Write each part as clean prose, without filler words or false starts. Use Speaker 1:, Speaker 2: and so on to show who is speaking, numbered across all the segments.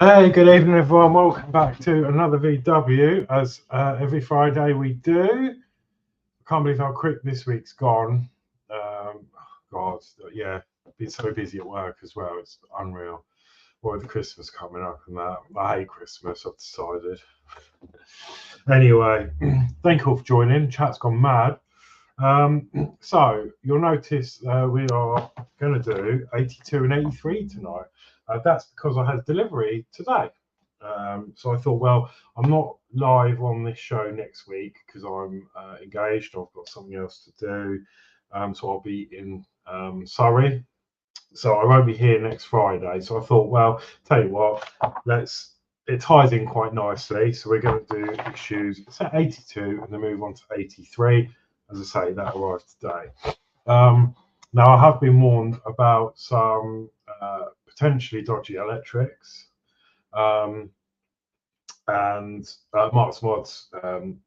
Speaker 1: Hey, good evening, everyone. Welcome back to another VW, as every Friday we do. I can't believe how quick this week's gone. God, yeah, been so busy at work as well. It's unreal. Well, with Christmas coming up and that, I hate Christmas. I've decided. Anyway, thank you all for joining. Chat's gone mad. So you'll notice we are going to do 82 and 83 tonight. That's because I had delivery today. So I thought, well, I'm not live on this show next week because I'm engaged. I've got something else to do. So I'll be in Surrey. So I won't be here next Friday. So I thought, well, tell you what, it ties in quite nicely. So we're going to do issues, it's at 82 and then move on to 83. As I say, that arrived today. Now I have been warned about some potentially dodgy electrics. And Mark's Mods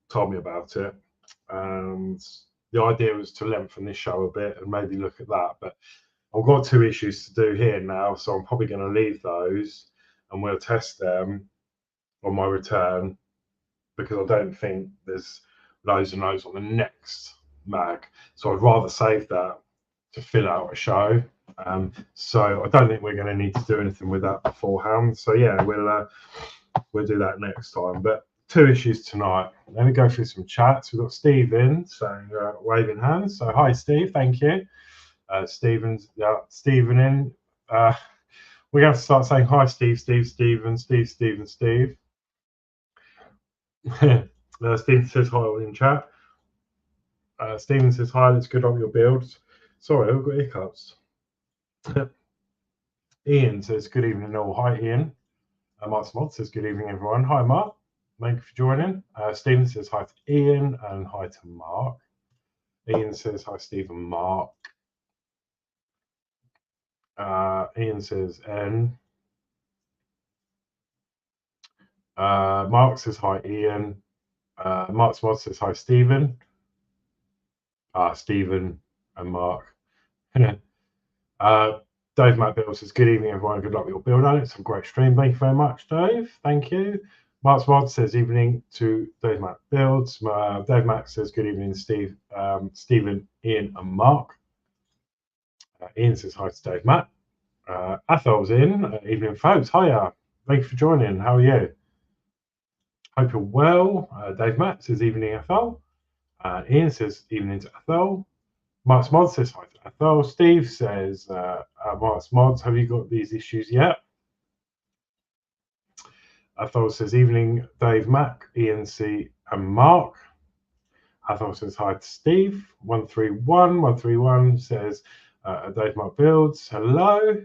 Speaker 1: told me about it, and the idea was to lengthen this show a bit and maybe look at that. But I've got two issues to do here now, so I'm probably going to leave those and we'll test them on my return because I don't think there's loads and loads on the next mag. So I'd rather save that to fill out a show. So I don't think we're going to need to do anything with that beforehand. So yeah, we'll do that next time. But two issues tonight. Let me go through some chats. We've got Steve in saying waving hands. So hi Steve, thank you. Stephen in. We have to start saying hi Steve, Stephen. Steve. Stephen says hi in chat. Stephen says hi, let's good on your builds. Sorry, I've got hiccups. Ian says good evening all. Hi Ian. Mark Smith says good evening everyone. Hi Mark, thank you for joining. Stephen says hi to Ian and hi to Mark. Ian says hi Steve and Mark. Ian says N. Mark says hi Ian. Mark Smith says hi Stephen. Stephen and Mark. Dave Matt Bill says, good evening, everyone. Good luck with your build, Alex. Some great stream. Thank you very much, Dave. Thank you. Mark Smart says, evening to Dave Matt Builds. Dave Matt says, good evening, Steve, Stephen, Ian, and Mark. Ian says, hi to Dave Matt. Athel's in. Evening, folks. Hiya. Thank you for joining. How are you? Hope you're well. Dave Matt says, evening, Athel. Ian says, evening to Athel. Mark's Mod says hi to Athel. Steve says, Mark's Mods, have you got these issues yet? Athel says, evening, Dave, Mac, Ian, C, and Mark. Athel says hi to Steve. 131 says, Dave Mark Builds, hello.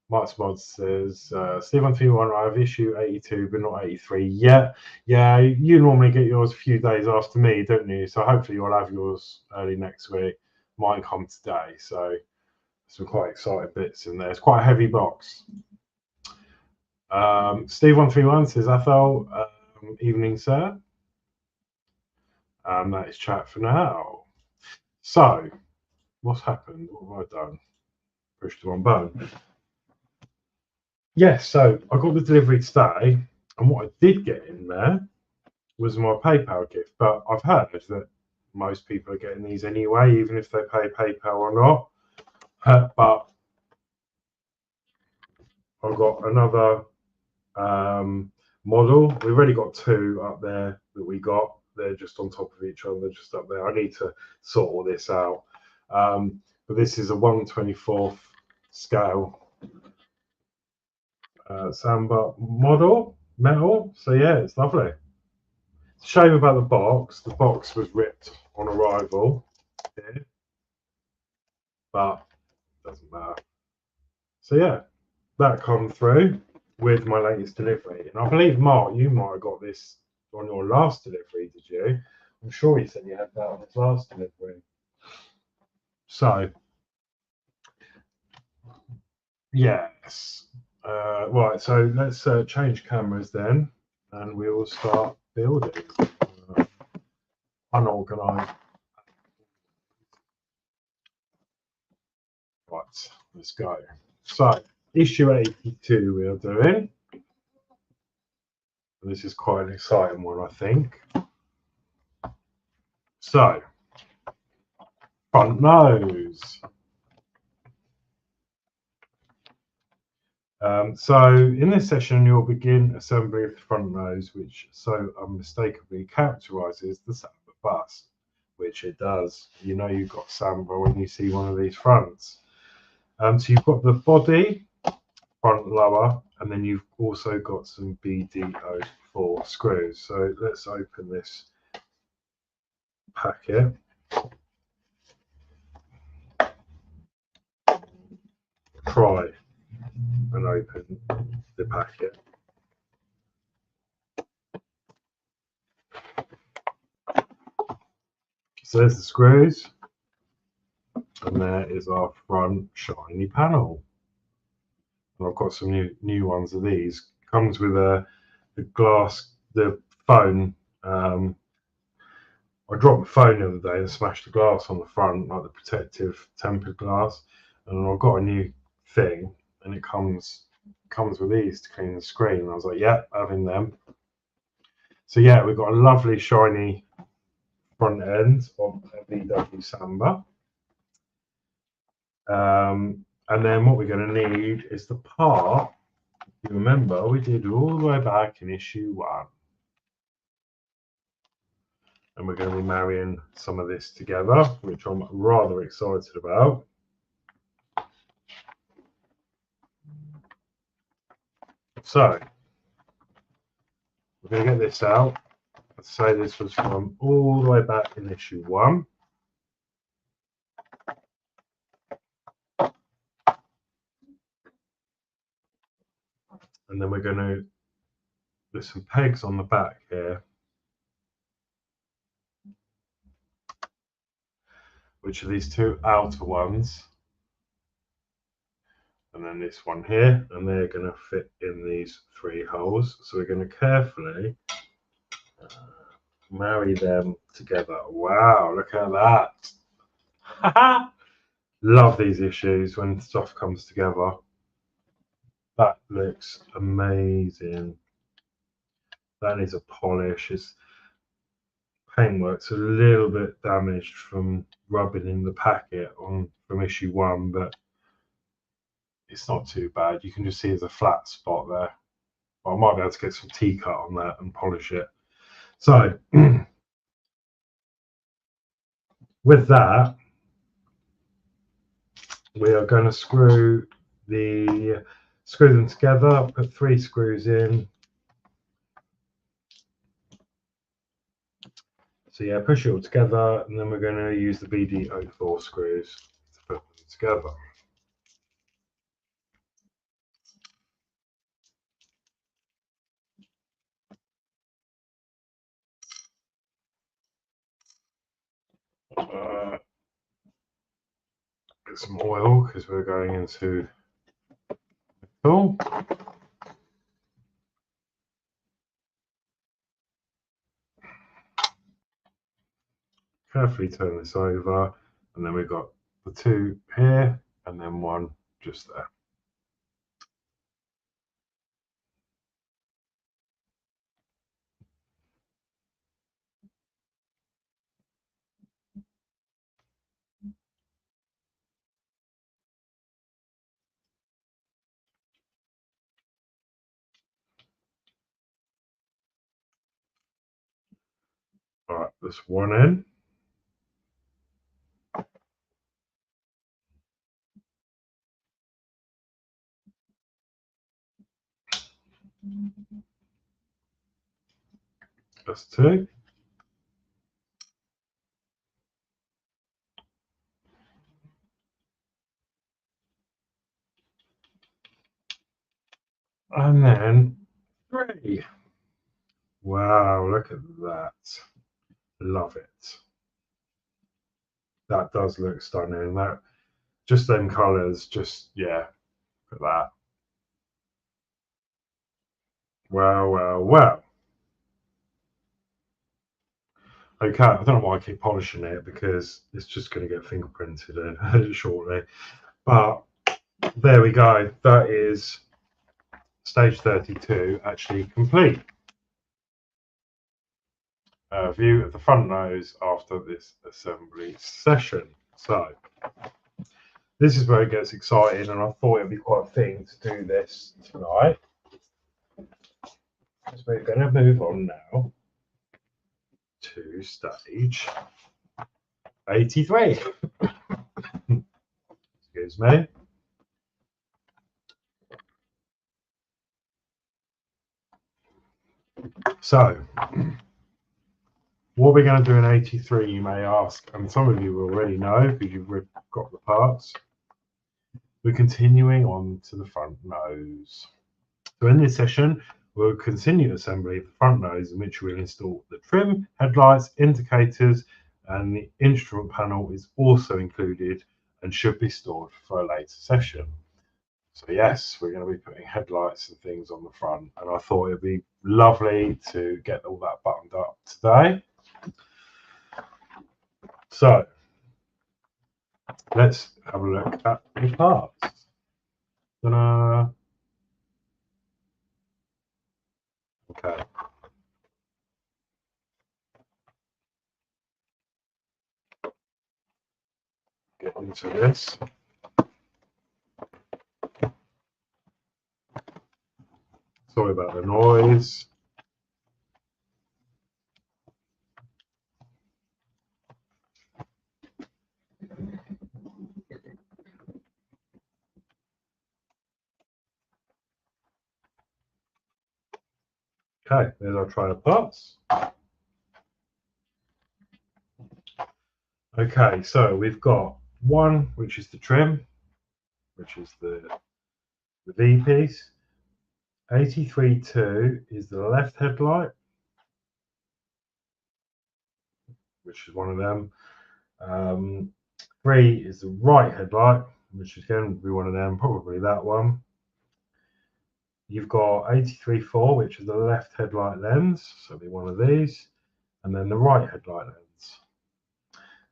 Speaker 1: Mark's Mods says, Steve 131, I have issue 82, but not 83 yet. Yeah, you normally get yours a few days after me, don't you? So hopefully you'll have yours early next week. Mine come today, so some quite exciting bits in there. It's quite a heavy box. Steve 131 says, Athel, evening, sir. That is chat for now. So, what's happened? What have I done? Pushed the wrong button. Yes, so I got the delivery today, and what I did get in there was my PayPal gift. But I've heard that most people are getting these anyway, even if they pay PayPal or not. But I've got another model. We've already got two up there that we got. They're just on top of each other, just up there. I need to sort all this out. But this is a 1/24th scale Samba model, metal. So yeah, it's lovely. It's a shame about the box. The box was ripped on arrival here, but doesn't matter. So yeah, that come through with my latest delivery. And I believe, Mark, you might have got this on your last delivery, did you? I'm sure you said you had that on his last delivery. So, yes. Right, so let's change cameras then, and we will start building. Unorganized. Right, let's go. So, issue 82 we are doing. And this is quite an exciting one, I think. So, front nose. So in this session, you'll begin assembly of the front nose, which so unmistakably characterises the Samba bus, which it does. You know you've got Samba when you see one of these fronts. So you've got the body, front lower, and then you've also got some BD04 screws. So let's open this packet. Try and open the packet. So there's the screws, and there is our front shiny panel. And I've got some new ones of these. Comes with the glass, the phone. I dropped my phone the other day and smashed the glass on the front, like the protective tempered glass. And I've got a new thing, and it comes with these to clean the screen. And I was like, yeah, having them. So yeah, we've got a lovely shiny front end of a VW Samba. And then what we're going to need is the part. You remember we did all the way back in issue 1. And we're going to be marrying some of this together, which I'm rather excited about. So we're going to get this out. I'd say this was from all the way back in issue 1. And then we're going to, there's some pegs on the back here, which are these 2 outer ones. And then this one here, and they're going to fit in these 3 holes. So we're going to carefully marry them together. Wow, look at that. Love these issues when stuff comes together. That looks amazing. That needs a polish. Its paintwork's a little bit damaged from rubbing in the packet from issue 1, but it's not too bad. You can just see there's a flat spot there. But I might be able to get some T-cut on that and polish it. So with that, we are going to screw them together, put 3 screws in. So yeah, push it all together, and then we're going to use the BD04 screws to put them together. Get some oil because we're going into metal. Carefully turn this over, and then we've got the 2 here, and then 1 just there. All right, this one in. That's 2. And then 3. Wow, look at that. Love it. That does look stunning. That just them colours, just yeah, look at that. Well, well, well. Okay, I don't know why I keep polishing it because it's just going to get fingerprinted shortly. But there we go. That is stage 32 actually complete. view of the front nose after this assembly session. So this is where it gets exciting, and I thought it'd be quite a thing to do this tonight. So we're going to move on now to stage 83. Excuse me. So, what we're going to do in 83, you may ask, and some of you already know because you've got the parts. We're continuing on to the front nose. So in this session, we'll continue assembly of the front nose, in which we'll install the trim, headlights, indicators, and the instrument panel is also included and should be stored for a later session. So yes, we're going to be putting headlights and things on the front, and I thought it'd be lovely to get all that buttoned up today. So let's have a look at the parts. Ta-da. Okay. Get into this. Sorry about the noise. Okay, there's our tray of parts. Okay, so we've got one, which is the trim, which is the V piece. 83.2 is the left headlight, which is one of them. 3 is the right headlight, which again would be one of them, probably that one. You've got 83.4, which is the left headlight lens, so it'll be one of these, and then the right headlight lens.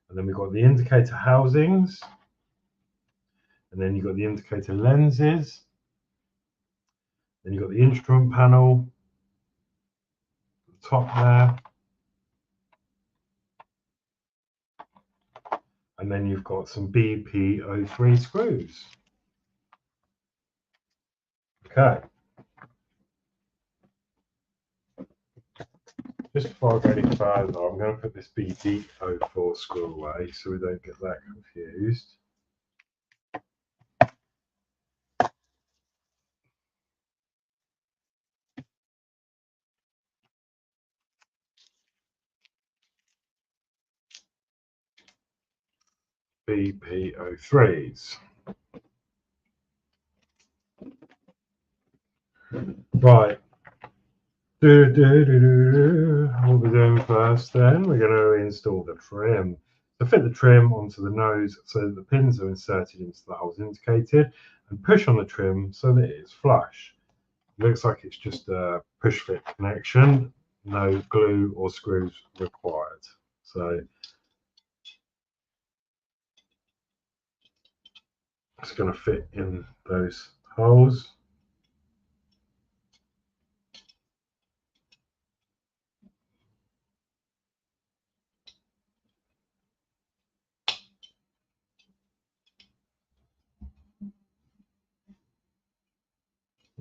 Speaker 1: And then we've got the indicator housings, and then you've got the indicator lenses, then you've got the instrument panel, the top there, and then you've got some BP03 screws. Okay. Just before I go any further, I'm going to put this BP04 screw away so we don't get that confused. BP03s. Right. What we're doing first then, we're going to install the trim. To fit the trim onto the nose so that the pins are inserted into the holes indicated, and push on the trim so that it is flush. It looks like it's just a push fit connection, no glue or screws required. So it's going to fit in those holes.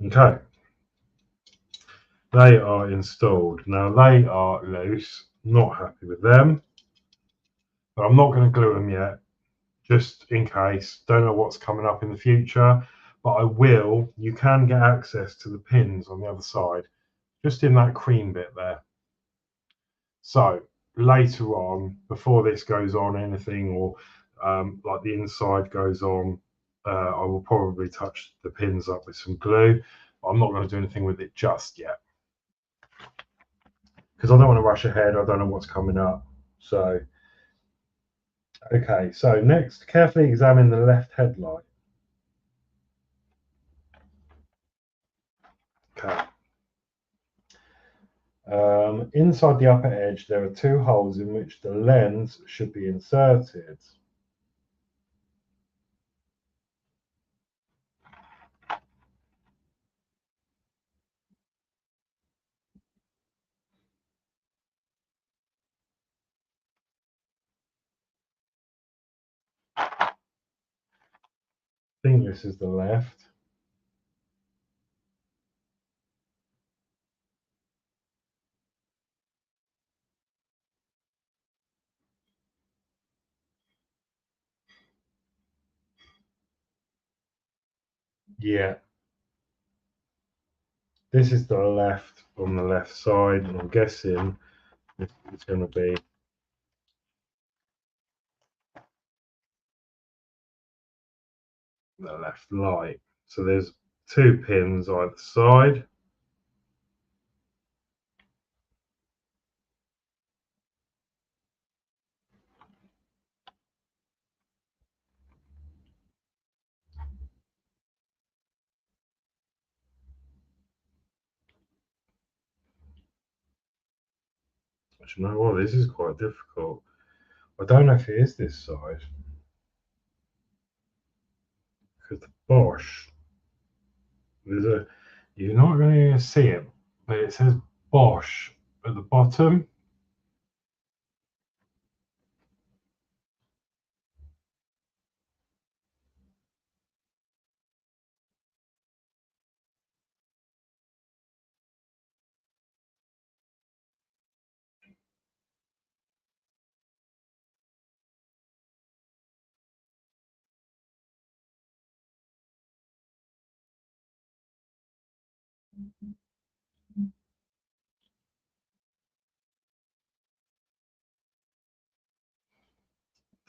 Speaker 1: Okay, they are installed. Now they are loose, not happy with them, but I'm not going to glue them yet, just in case. Don't know what's coming up in the future, but I will. You can get access to the pins on the other side, just in that cream bit there. So later on, before this goes on anything, or like the inside goes on, I will probably touch the pins up with some glue. I'm not going to do anything with it just yet because I don't want to rush ahead. I don't know what's coming up. So, okay. So next, carefully examine the left headlight. Okay. Inside the upper edge, there are 2 holes in which the lens should be inserted. I think this is the left. Yeah, this is the left on the left side, and I'm guessing it's going to be the left light. So there's 2 pins either side. Do you know what? This is quite difficult. I don't know if it is this side because the Bosch, you're not going to see it, but it says Bosch at the bottom.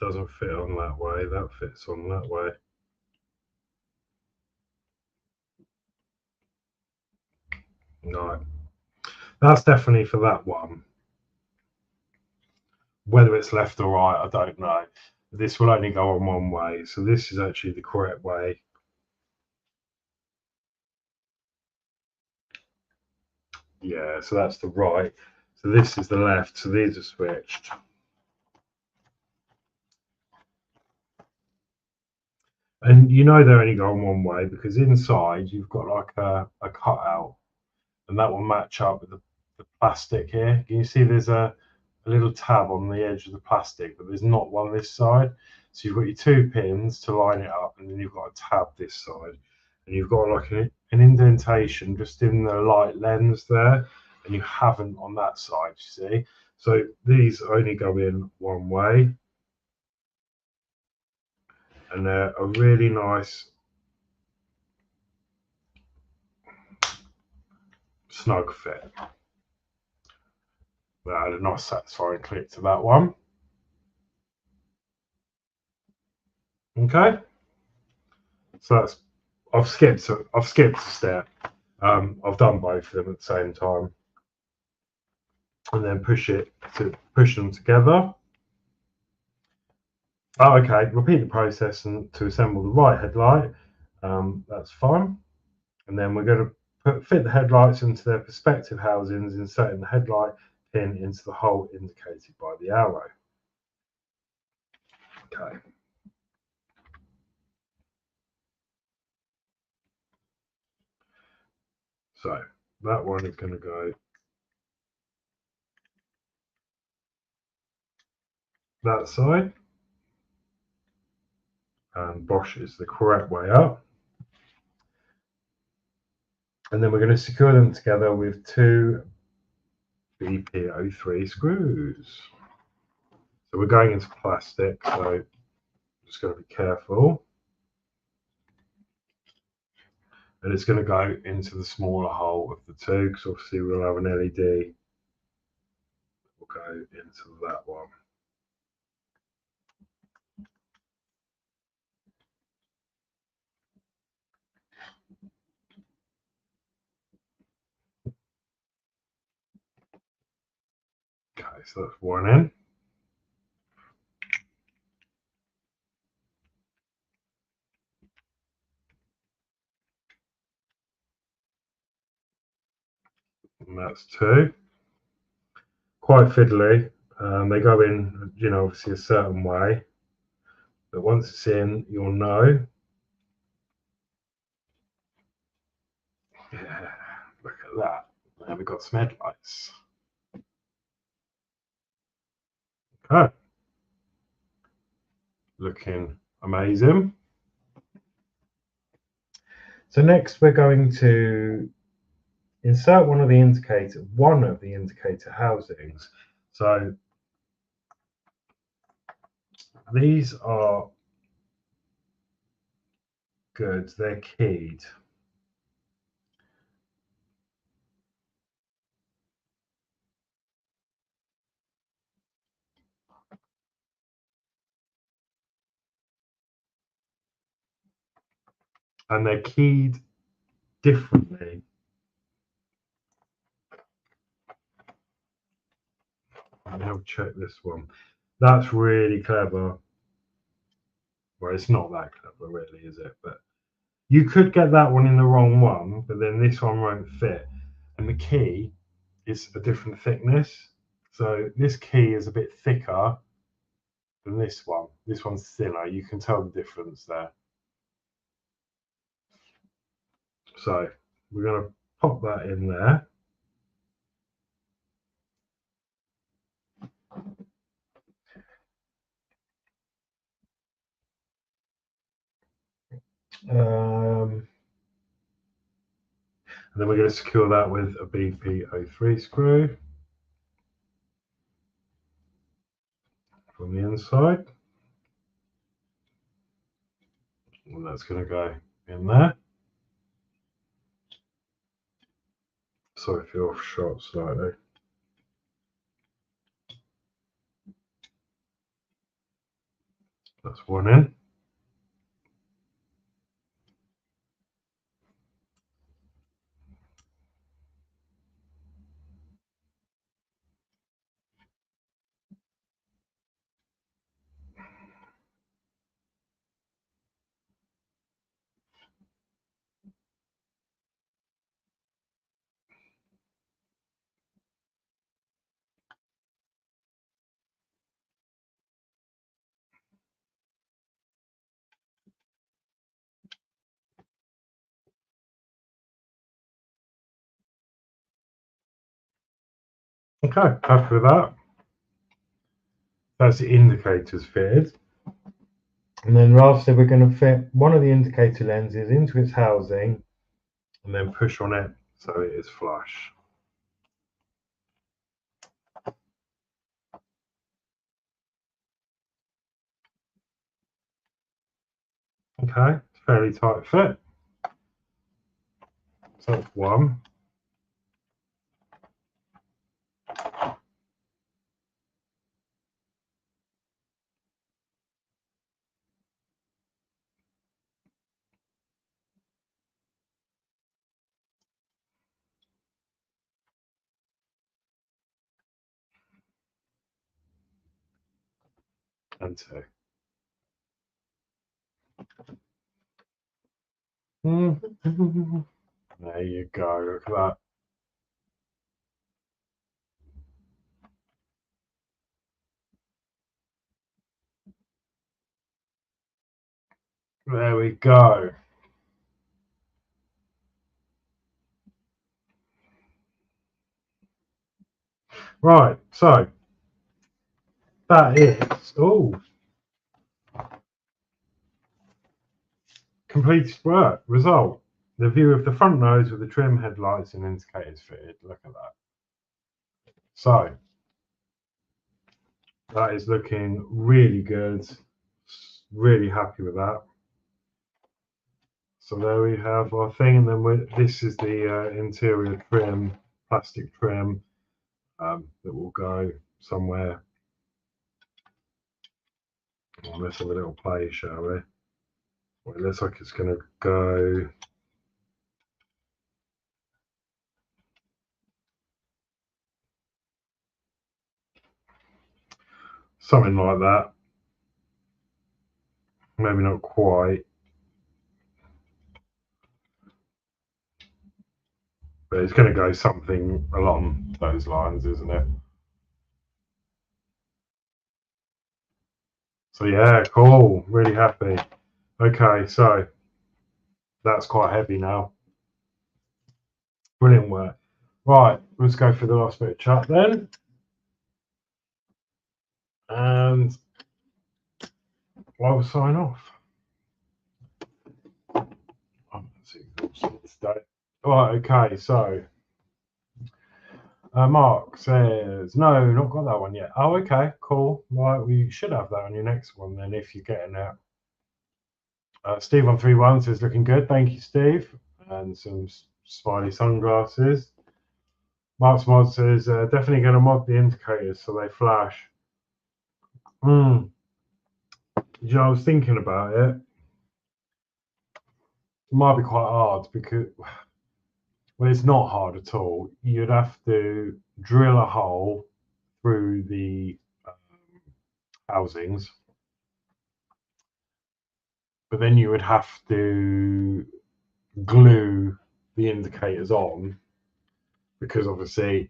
Speaker 1: Doesn't fit on that way. That fits on that way. No, that's definitely for that one. Whether it's left or right, I don't know. This will only go on one way, so this is actually the correct way. Yeah, so that's the right. So this is the left. So these are switched. And you know they're only going one way because inside you've got like a cutout, and that will match up with the plastic here. Can you see there's a little tab on the edge of the plastic, but there's not one this side. So you've got your 2 pins to line it up, and then you've got a tab this side, and you've got like an indentation just in the light lens there, and you haven't on that side, you see. So these only go in one way, and they're a really nice snug fit. That had a nice satisfying click to that one. Okay, so that's I've skipped a step. I've done both of them at the same time, and then push them together. Oh, okay. Repeat the process and to assemble the right headlight. That's fine. And then we're going to fit the headlights into their perspective housings, inserting the headlight pin into the hole indicated by the arrow. Okay. So that one is going to go that side, and Bosch is the correct way up. And then we're going to secure them together with 2 BP03 screws. So we're going into plastic, so just got to be careful. And it's going to go into the smaller hole of the 2 because obviously we'll have an LED. We'll go into that one. Okay, so that's one in. And that's 2. Quite fiddly. They go in, obviously a certain way. But once it's in, you'll know. Yeah, look at that. Now we've got some headlights. Okay. Looking amazing. So next we're going to insert one of the indicator housings. So these are good, they're keyed. And they're keyed differently. I'll check this one. That's really clever. Well, it's not that clever, really, is it? But you could get that one in the wrong one, but then this one won't fit. And the key is a different thickness. So this key is a bit thicker than this one. This one's thinner. You can tell the difference there. So we're going to pop that in there. And then we're going to secure that with a BP03 screw from the inside. And that's going to go in there. Sorry if you're off shot slightly. That's one in. Okay, happy with that. That's the indicators fitted. And then lastly, we're going to fit one of the indicator lenses into its housing and then push on it so it is flush. Okay, fairly tight fit. So that's one. And two. There you go, look at that. There we go. Right, so that is completed work. Result: the view of the front nose with the trim, headlights, and indicators fitted. Look at that. So that is looking really good. Really happy with that. So there we have our thing, and then this is the interior trim, plastic trim that will go somewhere. Let's have a little play, shall we? Well, it looks like it's going to go. Something like that. Maybe not quite. But it's going to go something along those lines, isn't it? So yeah, cool. Really happy. Okay, so that's quite heavy now. Brilliant work. Right, let's go for the last bit of chat then. And I'll sign off. today. Right, okay, so Mark says, no, not got that one yet. Oh, okay, cool. Right, we should have that on your next one then if you're getting it. Steve131 says, looking good. Thank you, Steve. And some smiley sunglasses. Mark's Mod says, definitely going to mod the indicators so they flash. You know, I was thinking about it. It might be quite hard because, well, it's not hard at all. You'd have to drill a hole through the housings, but then you would have to glue the indicators on, because obviously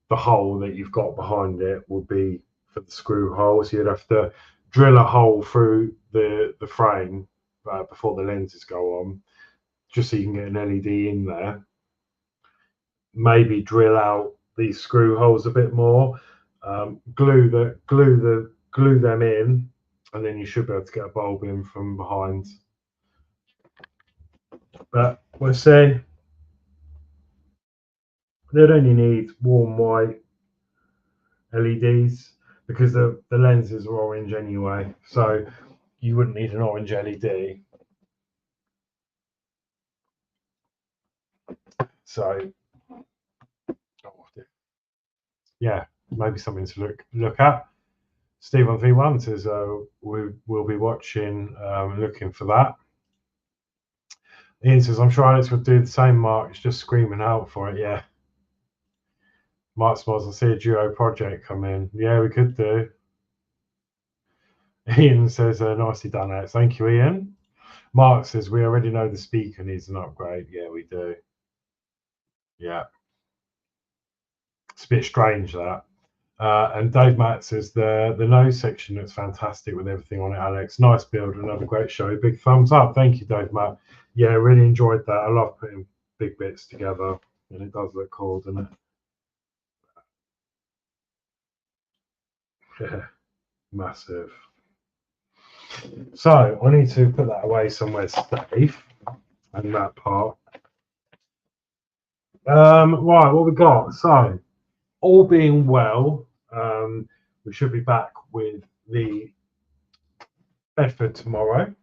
Speaker 1: the hole that you've got behind it would be for the screw hole, so you'd have to drill a hole through the frame before the lenses go on, just so you can get an LED in there. Maybe drill out these screw holes a bit more, glue them in, and then you should be able to get a bulb in from behind. But we'll see. They'd only need warm white LEDs because the lenses are orange anyway, so you wouldn't need an orange LED. So yeah, maybe something to look at. Steve on V1 says we will be watching, looking for that. Ian says, I'm sure Alex would do the same, Mark. It's just screaming out for it. Yeah. Mark smiles, I see a duo project come in. Yeah, we could do. Ian says, nicely done, Alex. Thank you, Ian. Mark says, we already know the speaker needs an upgrade. Yeah, we do. Yeah. It's a bit strange, that. And Dave Matt says, the nose section looks fantastic with everything on it, Alex. Nice build, another great show. Big thumbs up. Thank you, Dave Matt. Yeah, really enjoyed that. I love putting big bits together, and it does look cool, doesn't it? Yeah, massive. So I need to put that away somewhere safe, and that part. Right, what we got? So, all being well, we should be back with the Bedford tomorrow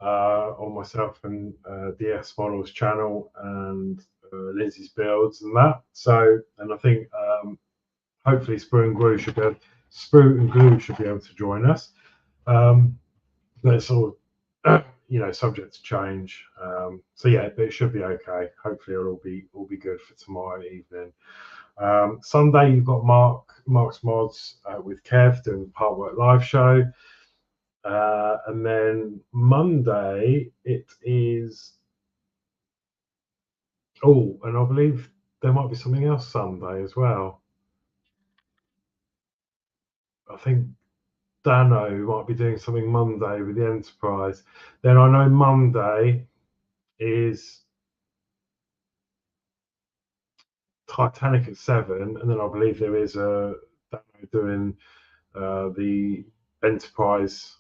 Speaker 1: on myself and DS Models channel, and Lindsay's builds and that. So, and I think hopefully Sprue and Glue should be able to join us. That's all, subject to change. So yeah, but it should be okay. Hopefully it'll all be good for tomorrow evening. Sunday you've got Mark's Mods with Kev doing the Partwork live show, and then Monday it is. Oh, and I believe there might be something else Sunday as well. I think Danno might be doing something Monday with the Enterprise. Then I know Monday is Titanic at 7, and then I believe there is a Danno doing the Enterprise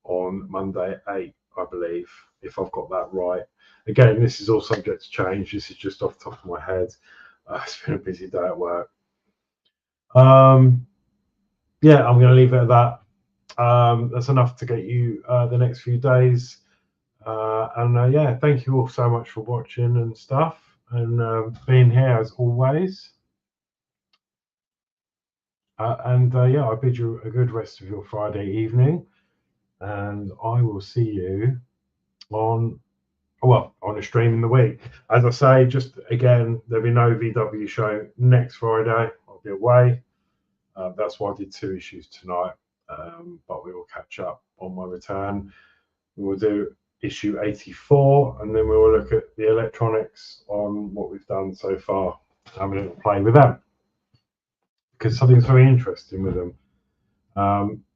Speaker 1: on Monday at 8, I believe, if I've got that right. Again, this is all subject to change. This is just off the top of my head. It's been a busy day at work. Yeah, I'm going to leave it at that. That's enough to get you the next few days. And yeah, thank you all so much for watching and stuff, and being here as always. Yeah, I bid you a good rest of your Friday evening, and I will see you on a stream in the week. As I say, just again, there'll be no VW show next Friday. I'll be away. That's why I did 2 issues tonight, but we will catch up on my return. We will do issue 84, and then we will look at the electronics on what we've done so far, having a little play with them, because something's very interesting with them.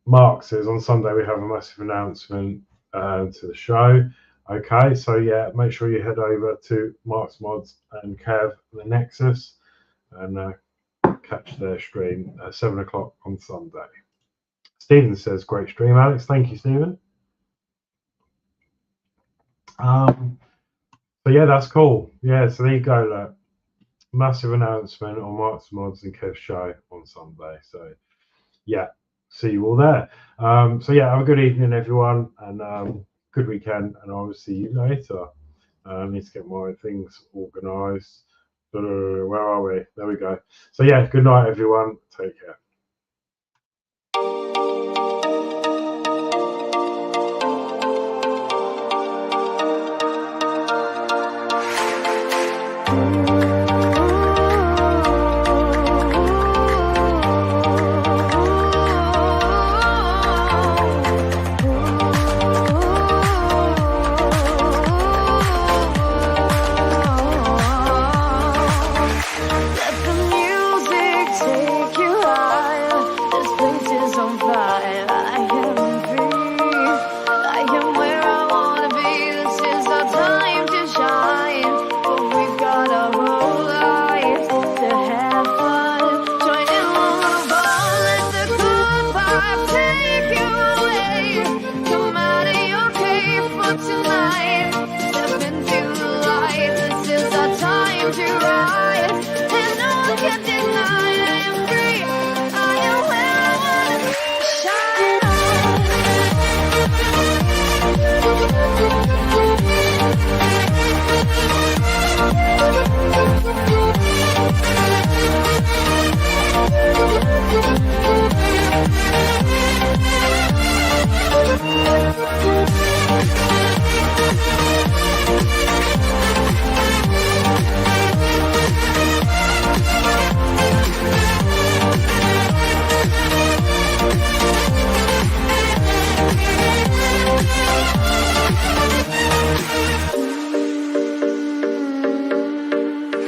Speaker 1: Mark says on Sunday we have a massive announcement to the show. Okay, so yeah, make sure you head over to Mark's Mods and Kev the Nexus and catch their stream at 7 o'clock on Sunday. Stephen says, great stream, Alex. Thank you, Stephen. So yeah, that's cool. Yeah, so there you go. Look, massive announcement on Marks Mods and Kev's show on Sunday. So yeah, see you all there. So yeah, have a good evening, everyone, and good weekend. And I will see you later. I need to get my things organised. Where are we? There we go. So yeah, good night, everyone. Take care.